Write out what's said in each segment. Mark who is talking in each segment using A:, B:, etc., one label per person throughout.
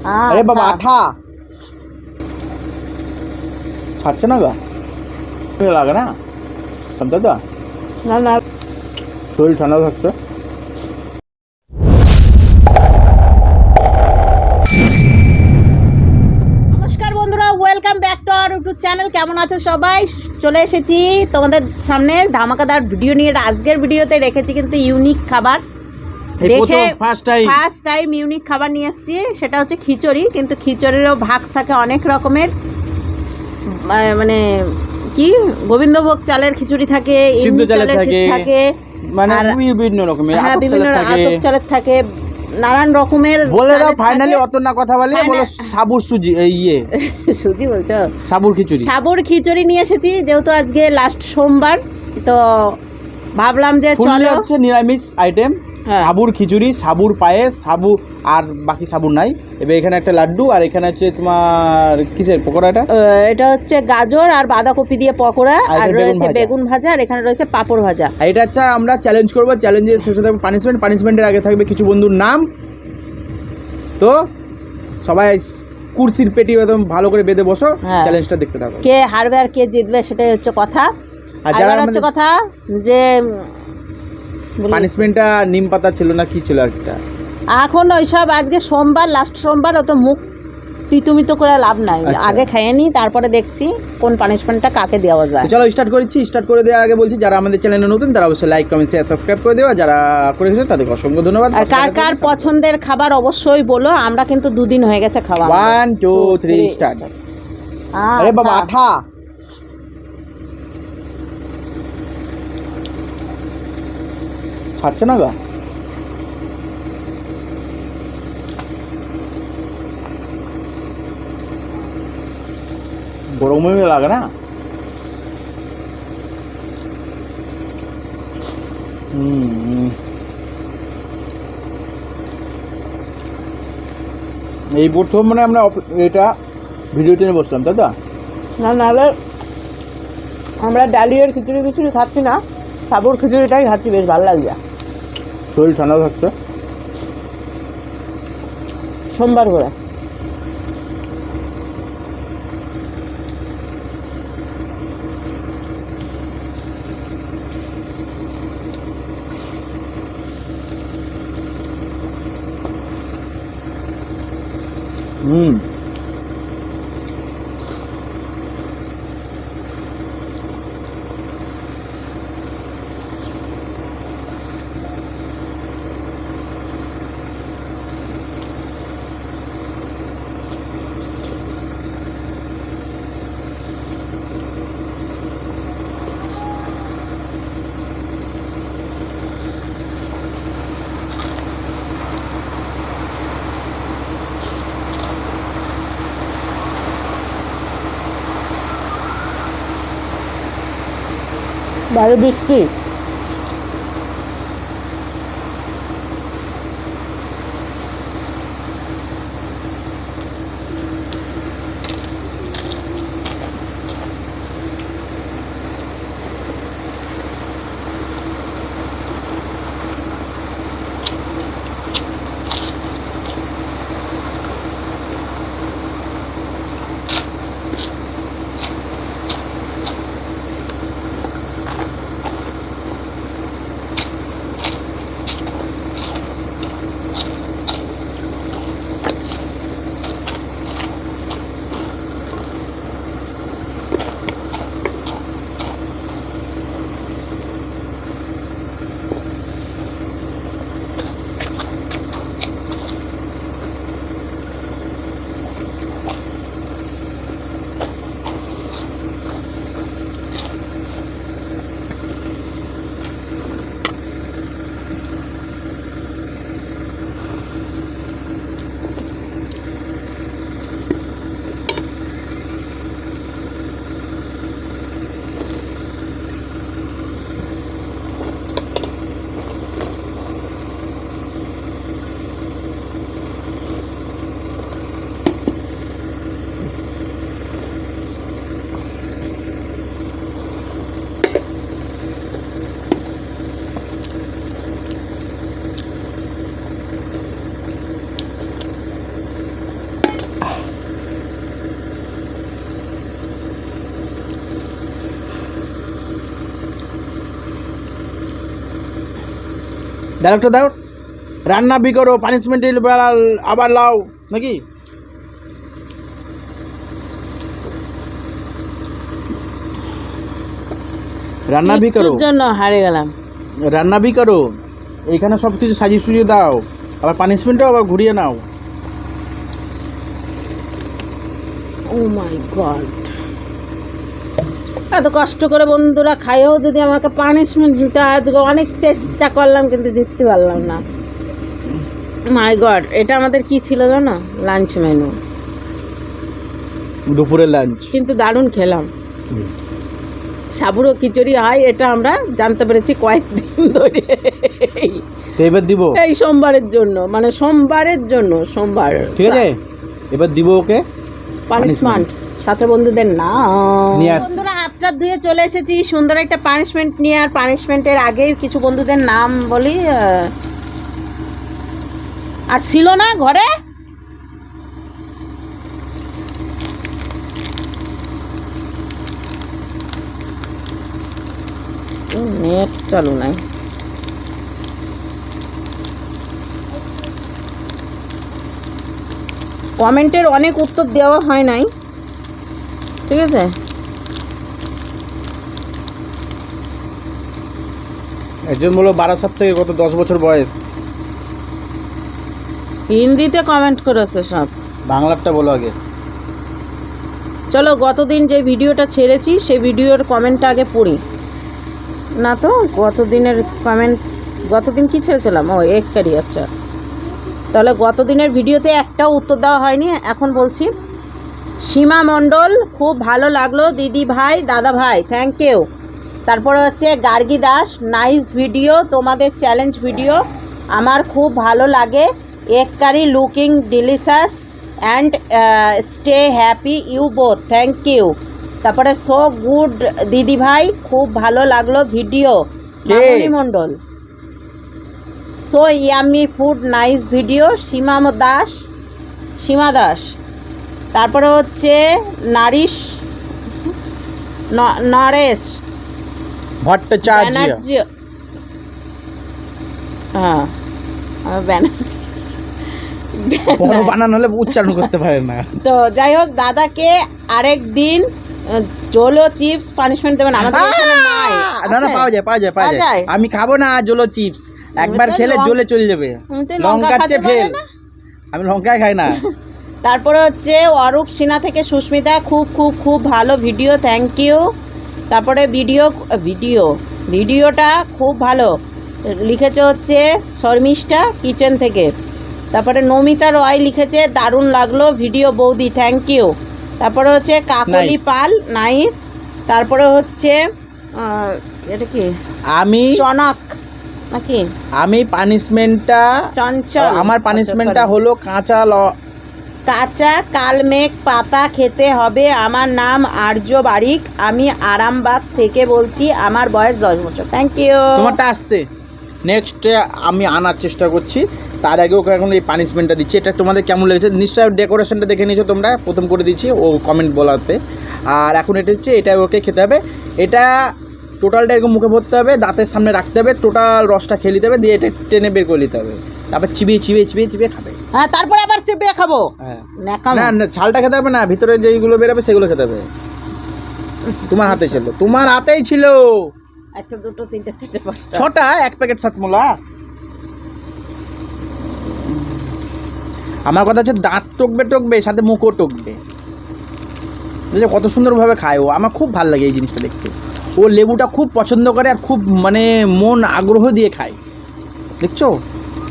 A: अरे बाबा आठा ছাড়ছে না গা লাগে না শুনতে তো
B: না না
A: শরীর ঠান্ডা থাকছে।
B: নমস্কার বন্ধুরা, welcome back to our YouTube channel. কেমন আছো সবাই? চলে এসেছি তোমাদের সামনে ধামাকাদার ভিডিও নিয়ে। আজকের ভিডিওতে রেখেছি কিন্তু ইউনিক খাবার, দেখে ফার্স্ট টাইম ইউনিক খাবার নিয়ে এসেছি। সেটা হচ্ছে খিচুড়ি। কিন্তু খিচুড়িরও ভাগ থাকে অনেক রকমের, মানে কি গোবিন্দভোগ চালের খিচুড়ি থাকে,
A: সিদ্ধ চালের
B: থাকে,
A: মানে বিভিন্ন রকমের,
B: হ্যাঁ বিভিন্ন আতপ চালের থাকে, নানান রকমের।
A: বলে দাও ফাইনালি, অত না কথা বলে বলো সাবুর সুজি ইয়ে
B: সুজি বলছো?
A: সাবুর
B: খিচুড়ি নিয়ে এসেছি, যেহেতু আজকে লাস্ট সোমবার, তো ভাবলাম যে চলো,
A: হচ্ছে নিরামিষ আইটেম। সাবুর খিচুড়ি, সাবুর পায়েস, সাবু আর বাকি সাবুর নাই। এবার এখানে একটা লাড্ডু, আর এখানে হচ্ছে তোমার কিসের পকোড়া?
B: এটা হচ্ছে গাজর আর বাঁধাকপি দিয়ে পকোড়া, আর রয়েছে বেগুন ভাজা, আর এখানে রয়েছে পাঁপড় ভাজা।
A: এটা হচ্ছে আমরা চ্যালেঞ্জ করবো। চ্যালেঞ্জের শেষে থাকবে পানিশমেন্টের আগে থাকবে কিছু বন্ধুর নাম। তো সবাই কুরসির পেটি একদম ভালো করে বেঁধে বসো, চ্যালেঞ্জটা দেখতে থাকো।
B: কে হারবে আর কে জিতবে সেটাই হচ্ছে কথা। আর যারা হচ্ছে কথা যে
A: পানিশমেন্টটা নিম পাতা ছিল না কি ছিল একটা, এখন
B: ওইসব আজকে সোমবার, লাস্ট সোমবার, অত মুখ তিতুমিত করে লাভ নাই। আগে খেয়ে নি, তারপরে দেখছি কোন পানিশমেন্টটা কাকে দেওয়া যায়।
A: চলো স্টার্ট করেছি। স্টার্ট করে দেওয়ার আগে বলছি, যারা আমাদের চ্যানেলে নতুন তারা অবশ্যই লাইক, কমেন্ট, শেয়ার, সাবস্ক্রাইব করে দেওয়া। যারা করে গেছে তাদেরকে অসংখ্য ধন্যবাদ। আর
B: কার কার পছন্দের খাবার অবশ্যই বলো। আমরা কিন্তু দুদিন হয়ে গেছে খাওয়া।
A: 1 2 3 স্টার্ট। আরে বাবা আঠা ছাড়ছে না গা। গরমে লাগে না। এই প্রথম মানে আমরা এটা ভিডিও টেনে বসলাম, তাই তো?
B: না নাহলে আমরা ডালিয়ার খিচুড়ি খাচ্ছি না, সাবুর খিচুড়িটাই খাচ্ছি, বেশ ভালো লাগছে।
A: শরীর ঠান্ডা থাকছে
B: সোমবার করে। ভালো বৃষ্টি।
A: ডাইরেক্টর দাও, রান্না বি করো, পানিশমেন্ট আবার লাও নাকি? রান্না বি করো,
B: একটুর জন্য হারে গেলাম।
A: রান্না বি করো, এইখানে সব কিছু সাজিয়ে সুজিয়ে দাও, আবার পানিশমেন্টও আবার ঘুরিয়ে নাও।
B: ও মাই গড, এত কষ্ট করে বন্ধুরা খাইও যদি আমাকে পানিশমেন্ট দিতে, আজকে অনেক চেষ্টা করলাম কিন্তু জিততে পারলাম না। মাই গড, এটা আমাদের কি ছিল জানো? লাঞ্চ মেনু,
A: দুপুরের লাঞ্চ।
B: কিন্তু দারুণ খেলাম। সাবুরও খিচুড়ি হয়, এটা আমরা জানতে পেরেছি কয়েকদিন ধরে।
A: তো এবার দিব
B: এই সোমবারের জন্য, মানে সোমবারের জন্য, সোমবার
A: ঠিক আছে, এবার দিব ওকে
B: পানিশমেন্ট, সাথে বন্ধুদের নাম। বন্ধুরা হাতটা ধুয়ে চলে এসেছি সুন্দর একটা পানিশমেন্ট নিয়ে। আর পানিশমেন্টের আগেই কিছু বন্ধুদের নাম বলি। আর ছিল না ঘরে, নেট চালু নাই। কমেন্টের অনেক উত্তর দেওয়া হয় নাই, ঠিক আছে।
A: একজন বললো বারাসাত থেকে, কত 10 বছর বয়স।
B: হিন্দিতে কমেন্ট করেছে সব,
A: বাংলাটা বলো আগে।
B: চলো গতদিন যে ভিডিওটা ছেড়েছি সেই ভিডিওর কমেন্টটা আগে পড়ি না। তো গতদিনের কমেন্ট, গতদিন কি ছেড়েছিলাম? ও এক কারি, আচ্ছা। তাহলে গতদিনের ভিডিওতে একটাও উত্তর দেওয়া হয়নি, এখন বলছি। সীমা মণ্ডল, খুব ভালো লাগলো দিদি ভাই, দাদা ভাই, থ্যাংক ইউ। তারপরে হচ্ছে গার্গী দাস, নাইস ভিডিও, তোমাদের চ্যালেঞ্জ ভিডিও আমার খুব ভালো লাগে। Egg curry looking delicious and stay happy you both, thank you. তারপরে সো গুড দিদি ভাই, খুব ভালো লাগলো ভিডিও, Mamoni Mondal. So yummy food, nice video, Seema Das. তারপরে হচ্ছে নরেশ
A: ভট্টাচার্য,
B: হ্যাঁ ব্যানার্জি,
A: বড় বানান হলে উচ্চারণ করতে পারে না।
B: তো যাই হোক, দাদাকে আরেক দিন জোলো চিপস পানিশমেন্ট দেবেন, আমাদের এখানে নাই।
A: না না, পাওয়া যায়। আমি খাবো না জোলো চিপস, একবার খেলে জ্বলে চলে যাবে। লঙ্কা চেয়ে ফেল, আমি লঙ্কায় খাই না।
B: তারপরে হচ্ছে অরূপ সিনহা থেকে সুস্মিতা, খুব খুব খুব ভালো ভিডিও, থ্যাংক ইউ। তারপরে ভিডিওটা খুব ভালো লিখেছে হচ্ছে শর্মিষ্ঠা কিচেন থেকে। তারপরে নমিতা রয় লিখেছে, দারুণ লাগলো ভিডিও বৌদি, থ্যাংক ইউ। তারপরে হচ্ছে কাকলি পাল, নাইস। তারপরে হচ্ছে এটা কি,
A: আমি
B: চনক নাকি,
A: আমি পানিশমেন্টটা,
B: চঞ্চল,
A: আমার পানিশমেন্টটা হলো কাঁচা
B: কালমেঘ পাতা খেতে হবে। আমার নাম আর্য বারিক, আমি আরামবাগ থেকে বলছি, আমার বয়স 10 বছর, থ্যাংক ইউ।
A: তোমারটা আসছে, নেক্সট আমি আনার চেষ্টা করছি। তার আগে ওকে এখন এই পানিশমেন্টটা দিচ্ছি। এটা তোমাদের কেমন লেগেছে? নিশ্চয়ই ডেকোরেশনটা দেখে নিয়েছো তোমরা, প্রথম করে দিচ্ছি ও কমেন্ট বলাতে। আর এখন এটা হচ্ছে, এটা ওকে খেতে হবে। এটা টোটালটা এরকম মুখে ভরতে হবে, দাঁতের সামনে রাখতে হবে, টোটাল রসটা খেয়ে নিতে হবে, দিয়ে এটা টেনে বের করে নিতে হবে, তারপর চিবিয়ে খাবে।
B: হ্যাঁ, তারপরে আবার চিবিয়ে খাবো। হ্যাঁ,
A: না ছালটা খেতে হবে না, ভিতরে যেগুলো বেরোবে সেগুলো খেতে হবে। তোমার হাতে ছিল, তোমার হাতেই ছিল।
B: একটা, দুটো, তিনটে, চারটে, পাঁচটা,
A: 6টা, এক প্যাকেট সাতমোলা। আমার কথা হচ্ছে দাঁত টকবে সাথে মুখও টকবে। বুঝলে কত সুন্দরভাবে খায় ও, আমার খুব ভালো লাগে এই জিনিসটা দেখতে। ও লেবুটা খুব পছন্দ করে আর খুব মানে মন আগ্রহ দিয়ে খায়, দেখছো।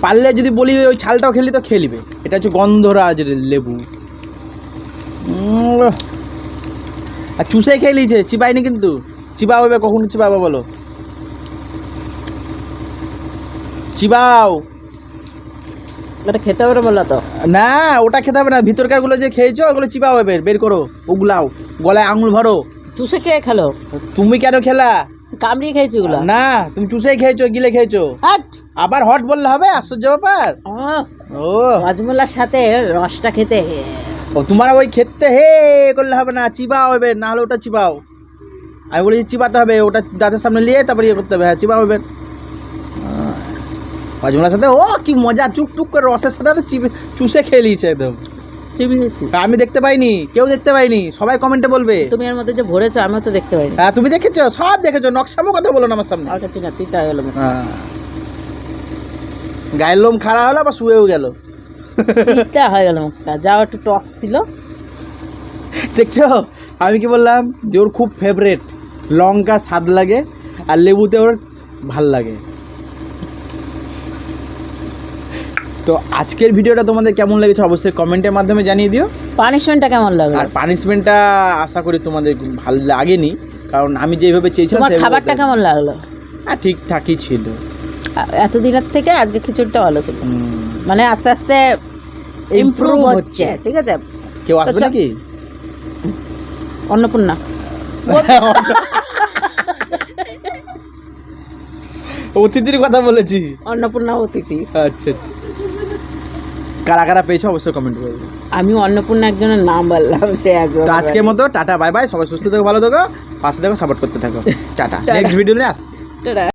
A: পারলে যদি বলি ওই ছালটাও খেলি তো খেয়ে নিবে। এটা হচ্ছে গন্ধরাজ লেবু। আর চুষে খেয়ে নিয়েছে, চিবাইনি কিন্তু। চিবাবে কখন চিবাবে বলো? চিবাও।
B: ওটা খেতে হবে বললো তো?
A: না, ওটা খেতে হবে না, ভিতরকার গুলো যে খেয়েছো ওগুলো চিবাও, বের করো, ওগুলাও গলায় আঙুল ভরো।
B: চুষে কে খেলো? তুমি
A: কেন খেলা?
B: কামড়িয়ে খেয়েছি ওগুলো।
A: না, তুমি চুষেই খেয়েছো, গিলে খেয়েছো। আবার হট বললে হবে? আশ্চর্য ব্যাপার। ও
B: হজমোলার সাথে রসটা খেতে,
A: ও তোমার ওই খেতে হে করলে হবে না, চিবাও হবে, না হলে ওটা চিবাও। আমি বলি চিবাতে হবে, ওটা দাঁতের সামনে নিয়ে তারপর ইয়ে করতে হবে। হ্যাঁ, চিবাও হবে। হজমলার সাথে ও কি মজা, টুক করে রসের সাথে তো চুষে খেয়ে নিয়েছে একদম।
B: টিভি হয়েছি
A: আমি দেখতে পাইনি, কেউ দেখতে পাইনি, সবাই কমেন্টে বলবে।
B: তুমি এর মধ্যে যে ভরেছো আমিও তো দেখতে পাইনি।
A: হ্যাঁ তুমি দেখেছো, সব দেখেছো, নকশামো কথা বলো না আমার সামনে।
B: ওটা ঠিক আছে, তিতা গেল
A: হ্যাঁ, গায়ের লোম খাড়া হলো বা শুয়েও গেল।
B: তিতা হয়ে গেল মুখটা, যাও একটু টক ছিল।
A: দেখছো আমি কি বললাম যে ওর খুব ফেভারেট, লঙ্কা স্বাদ লাগে আর লেবুতে ওর ভাল লাগে। তো আজকের ভিডিওটা তোমাদের কেমন লেগেছে অবশ্যই কমেন্টের মাধ্যমে জানিয়ে দিও।
B: পানিশমেন্টটা কেমন লাগলো?
A: আর পানিশমেন্টটা আশা করি তোমাদের ভালো লাগেনি, কারণ আমি যেভাবে চেয়েছিলাম
B: তোমার খাবারটা কেমন লাগলো?
A: হ্যাঁ ঠিকঠাকই ছিল।
B: এতদিনের থেকে আজকে খিচুড়িটা ভালো ছিল, মানে আস্তে আস্তে ইমপ্রুভ হচ্ছে। ঠিক আছে,
A: কেউ আসবে
B: আচ্ছা।
A: নাকি?
B: অন্নপূর্ণা
A: অতিথির কথা বলেছি।
B: অন্নপূর্ণা অতিথি।
A: আচ্ছা আচ্ছা, কারা কারা পেয়েছো অবশ্যই কমেন্ট করবে।
B: আমি অন্নপূর্ণা একজনের নাম বললাম, সে আসবে।
A: তো আজকের মতো টাটা বাই বাই, সবাই সুস্থ থেকো, ভালো থেকো, পাশে থেকো, সাপোর্ট করতে থাকো। টাটা, নেক্সট ভিডিওতে আসছি।
B: টাটা।